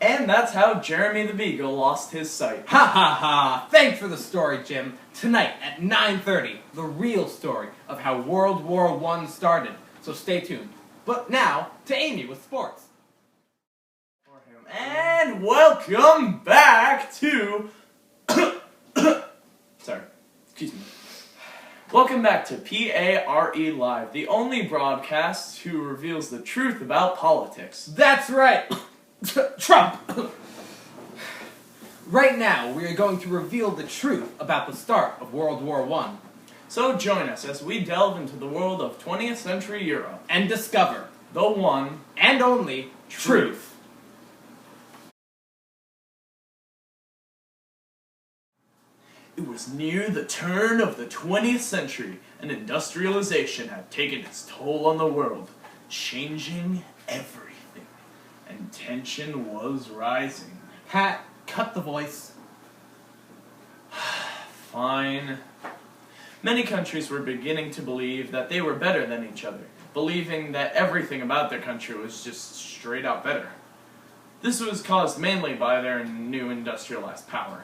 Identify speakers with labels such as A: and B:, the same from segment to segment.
A: And that's how Jeremy the Beagle lost his sight.
B: Ha ha ha! Thanks for the story, Jim. Tonight at 9:30, the real story of how World War I started. So stay tuned. But now, to Amy with sports.
A: And welcome back to... Sorry, excuse me. Welcome back to PARE Live, the only broadcast who reveals the truth about politics.
B: That's right! Trump! Right now, we are going to reveal the truth about the start of World War I.
A: So join us as we delve into the world of 20th century Europe.
B: And discover
A: The one
B: and only truth.
A: It was near the turn of the 20th century, and industrialization had taken its toll on the world, changing everything. And tension was rising.
B: Pat, cut the voice.
A: Fine. Many countries were beginning to believe that they were better than each other, believing that everything about their country was just straight out better. This was caused mainly by their new industrialized power.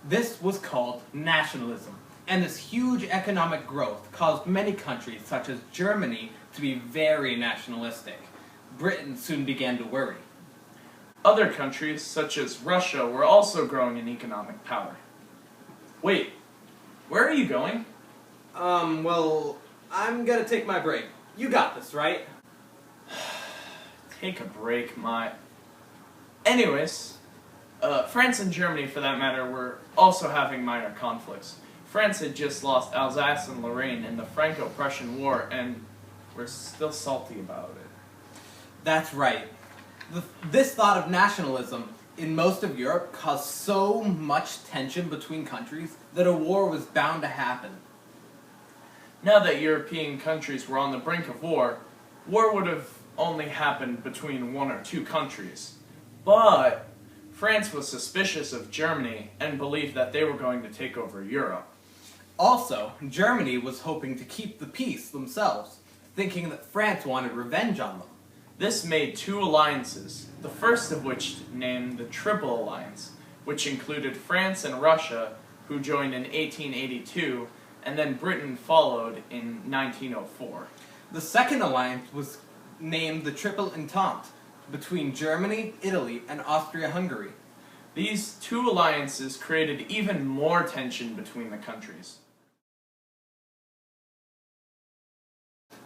B: This was called nationalism, and this huge economic growth caused many countries, such as Germany, to be very nationalistic. Britain soon began to worry.
A: Other countries, such as Russia, were also growing in economic power. Wait, where are you going?
B: Well, I'm gonna take my break. You got this, right?
A: Take a break, Anyways, France and Germany, for that matter, were also having minor conflicts. France had just lost Alsace and Lorraine in the Franco-Prussian War, and we're still salty about it.
B: That's right. This thought of nationalism in most of Europe caused so much tension between countries that a war was bound to happen.
A: Now that European countries were on the brink of war would have only happened between one or two countries. But France was suspicious of Germany and believed that they were going to take over Europe.
B: Also, Germany was hoping to keep the peace themselves, thinking that France wanted revenge on them.
A: This made two alliances, the first of which named the Triple Alliance, which included France and Russia, who joined in 1882, and then Britain followed in 1904.
B: The second alliance was named the Triple Entente, between Germany, Italy, and Austria-Hungary.
A: These two alliances created even more tension between the countries.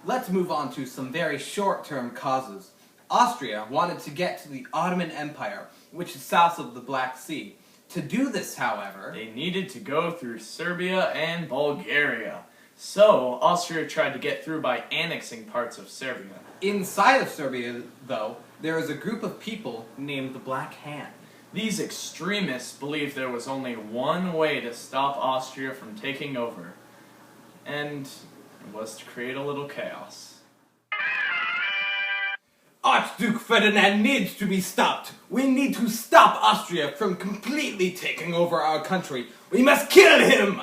B: Let's move on to some very short-term causes. Austria wanted to get to the Ottoman Empire, which is south of the Black Sea. To do this, however,
A: they needed to go through Serbia and Bulgaria. So, Austria tried to get through by annexing parts of Serbia.
B: Inside of Serbia, though, there is a group of people named the Black Hand.
A: These extremists believed there was only one way to stop Austria from taking over, and it was to create a little chaos.
B: Archduke Ferdinand needs to be stopped. We need to stop Austria from completely taking over our country. We must kill him!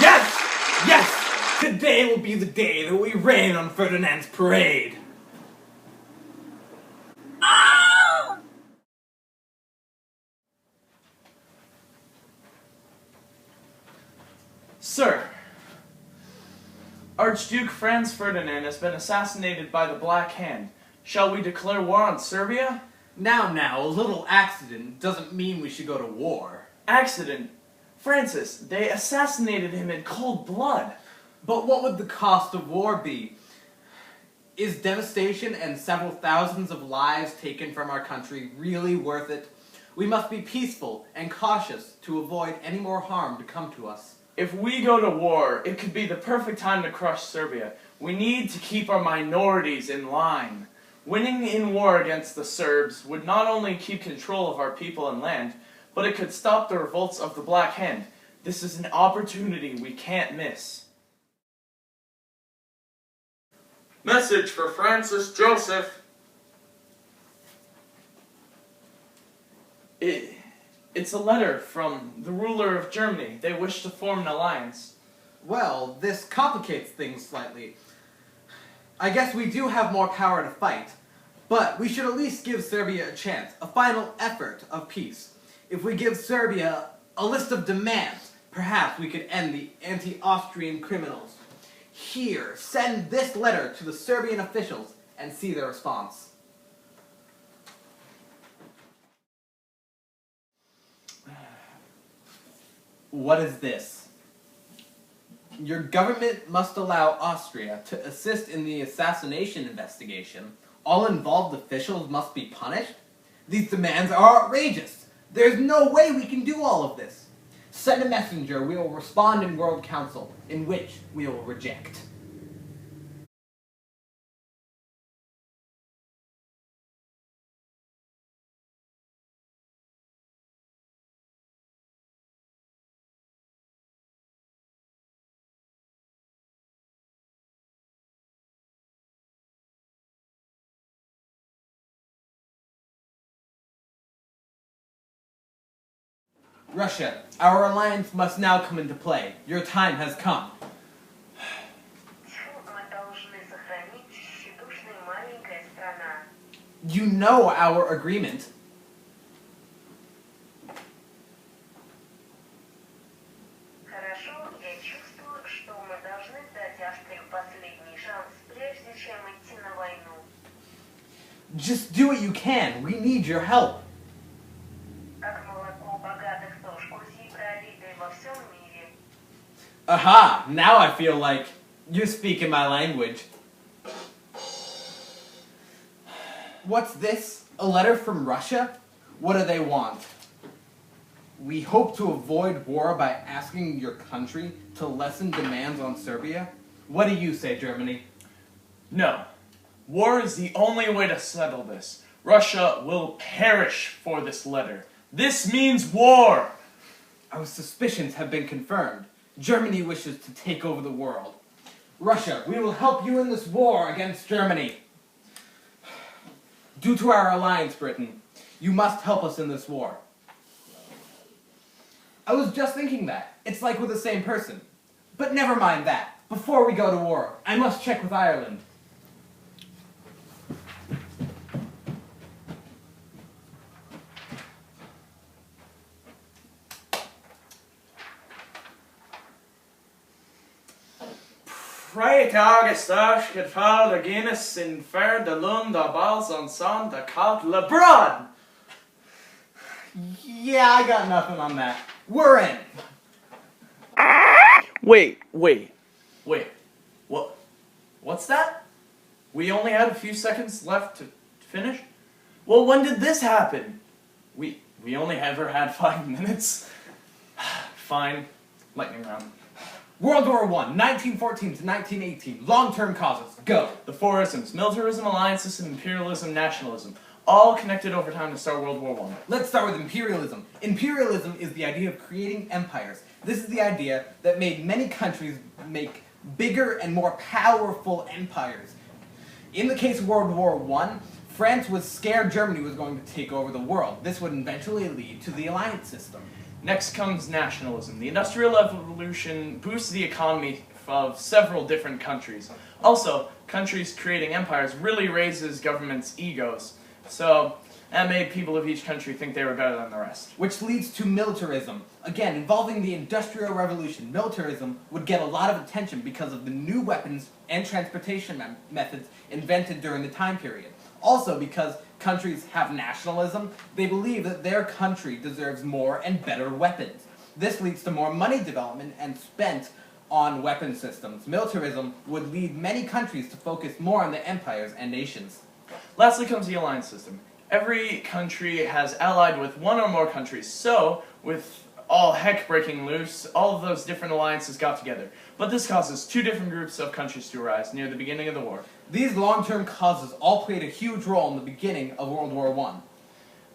B: Yes! Yes! Today will be the day that we rain on Ferdinand's parade.
A: Sir, Archduke Franz Ferdinand has been assassinated by the Black Hand. Shall we declare war on Serbia?
B: Now, a little accident doesn't mean we should go to war.
A: Accident? Francis, they assassinated him in cold blood.
B: But what would the cost of war be? Is devastation and several thousands of lives taken from our country really worth it? We must be peaceful and cautious to avoid any more harm to come to us.
A: If we go to war, it could be the perfect time to crush Serbia. We need to keep our minorities in line. Winning in war against the Serbs would not only keep control of our people and land, but it could stop the revolts of the Black Hand. This is an opportunity we can't miss. Message for Francis Joseph. It's a letter from the ruler of Germany. They wish to form an alliance.
B: Well, this complicates things slightly. I guess we do have more power to fight, But we should at least give Serbia a chance, a final effort of peace. If we give Serbia a list of demands, perhaps we could end the anti-Austrian criminals. Here, send this letter to the Serbian officials and see their response. What is this? Your government must allow Austria to assist in the assassination investigation. All involved officials must be punished? These demands are outrageous. There's no way we can do all of this. Send a messenger, we will respond in World Council, in which we will reject. Russia, our alliance must now come into play. Your time has come. You know our agreement. Just do what you can. We need your help. Aha! Now I feel like you're speaking my language. What's this? A letter from Russia? What do they want? We hope to avoid war by asking your country to lessen demands on Serbia? What do you say, Germany?
A: No. War is the only way to settle this. Russia will perish for this letter. This means war!
B: Our suspicions have been confirmed. Germany wishes to take over the world. Russia, we will help you in this war against Germany. Due to our alliance, Britain, you must help us in this war. I was just thinking that. It's like we're the same person. But never mind that. Before we go to war, I must check with Ireland.
A: Right Augustus get fall the Guinness in fair the Lund the balls on son the cock LeBron.
B: Yeah, I got nothing on that. We're in.
A: Wait. What's that? We only had a few seconds left to finish? Well, when did this happen? We only ever had 5 minutes. Fine. Lightning round.
B: World War I, 1914 to 1918. Long-term causes. Go.
A: The four isms: militarism, alliances, imperialism, nationalism. All connected over time to start World War I.
B: Let's start with imperialism. Imperialism is the idea of creating empires. This is the idea that made many countries make bigger and more powerful empires. In the case of World War I, France was scared Germany was going to take over the world. This would eventually lead to the alliance system.
A: Next comes nationalism. The Industrial Revolution boosts the economy of several different countries. Also, countries creating empires really raises governments' egos. So, that made people of each country think they were better than the rest.
B: Which leads to militarism. Again, involving the Industrial Revolution, militarism would get a lot of attention because of the new weapons and transportation methods invented during the time period. Also, because countries have nationalism, they believe that their country deserves more and better weapons. This leads to more money development and spent on weapon systems. Militarism would lead many countries to focus more on their empires and nations.
A: Lastly comes the alliance system. Every country has allied with one or more countries, so, with all heck breaking loose, all of those different alliances got together. But this causes two different groups of countries to arise near the beginning of the war.
B: These long-term causes all played a huge role in the beginning of World War I.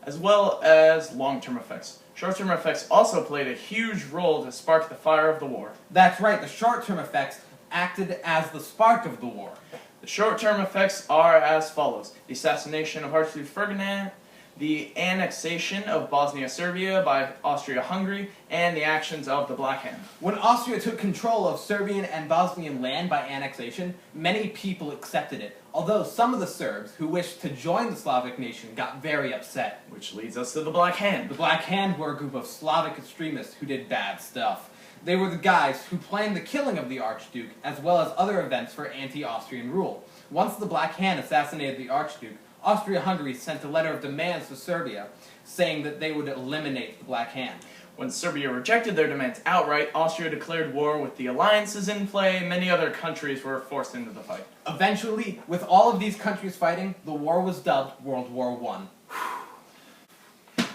A: As well as long-term effects. Short-term effects also played a huge role to spark the fire of the war.
B: That's right, the short-term effects acted as the spark of the war.
A: The short-term effects are as follows: the assassination of Archduke Ferdinand, the annexation of Bosnia-Serbia by Austria-Hungary, and the actions of the Black Hand.
B: When Austria took control of Serbian and Bosnian land by annexation, many people accepted it, although some of the Serbs who wished to join the Slavic nation got very upset.
A: Which leads us to the Black Hand.
B: The Black Hand were a group of Slavic extremists who did bad stuff. They were the guys who planned the killing of the Archduke, as well as other events for anti-Austrian rule. Once the Black Hand assassinated the Archduke, Austria-Hungary sent a letter of demands to Serbia, saying that they would eliminate the Black Hand.
A: When Serbia rejected their demands outright, Austria declared war with the alliances in play. Many other countries were forced into the fight.
B: Eventually, with all of these countries fighting, the war was dubbed World War I.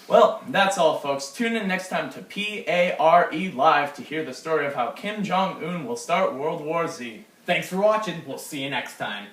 A: Well, that's all, folks. Tune in next time to PARE Live to hear the story of how Kim Jong-un will start World War Z.
B: Thanks for watching. We'll see you next time.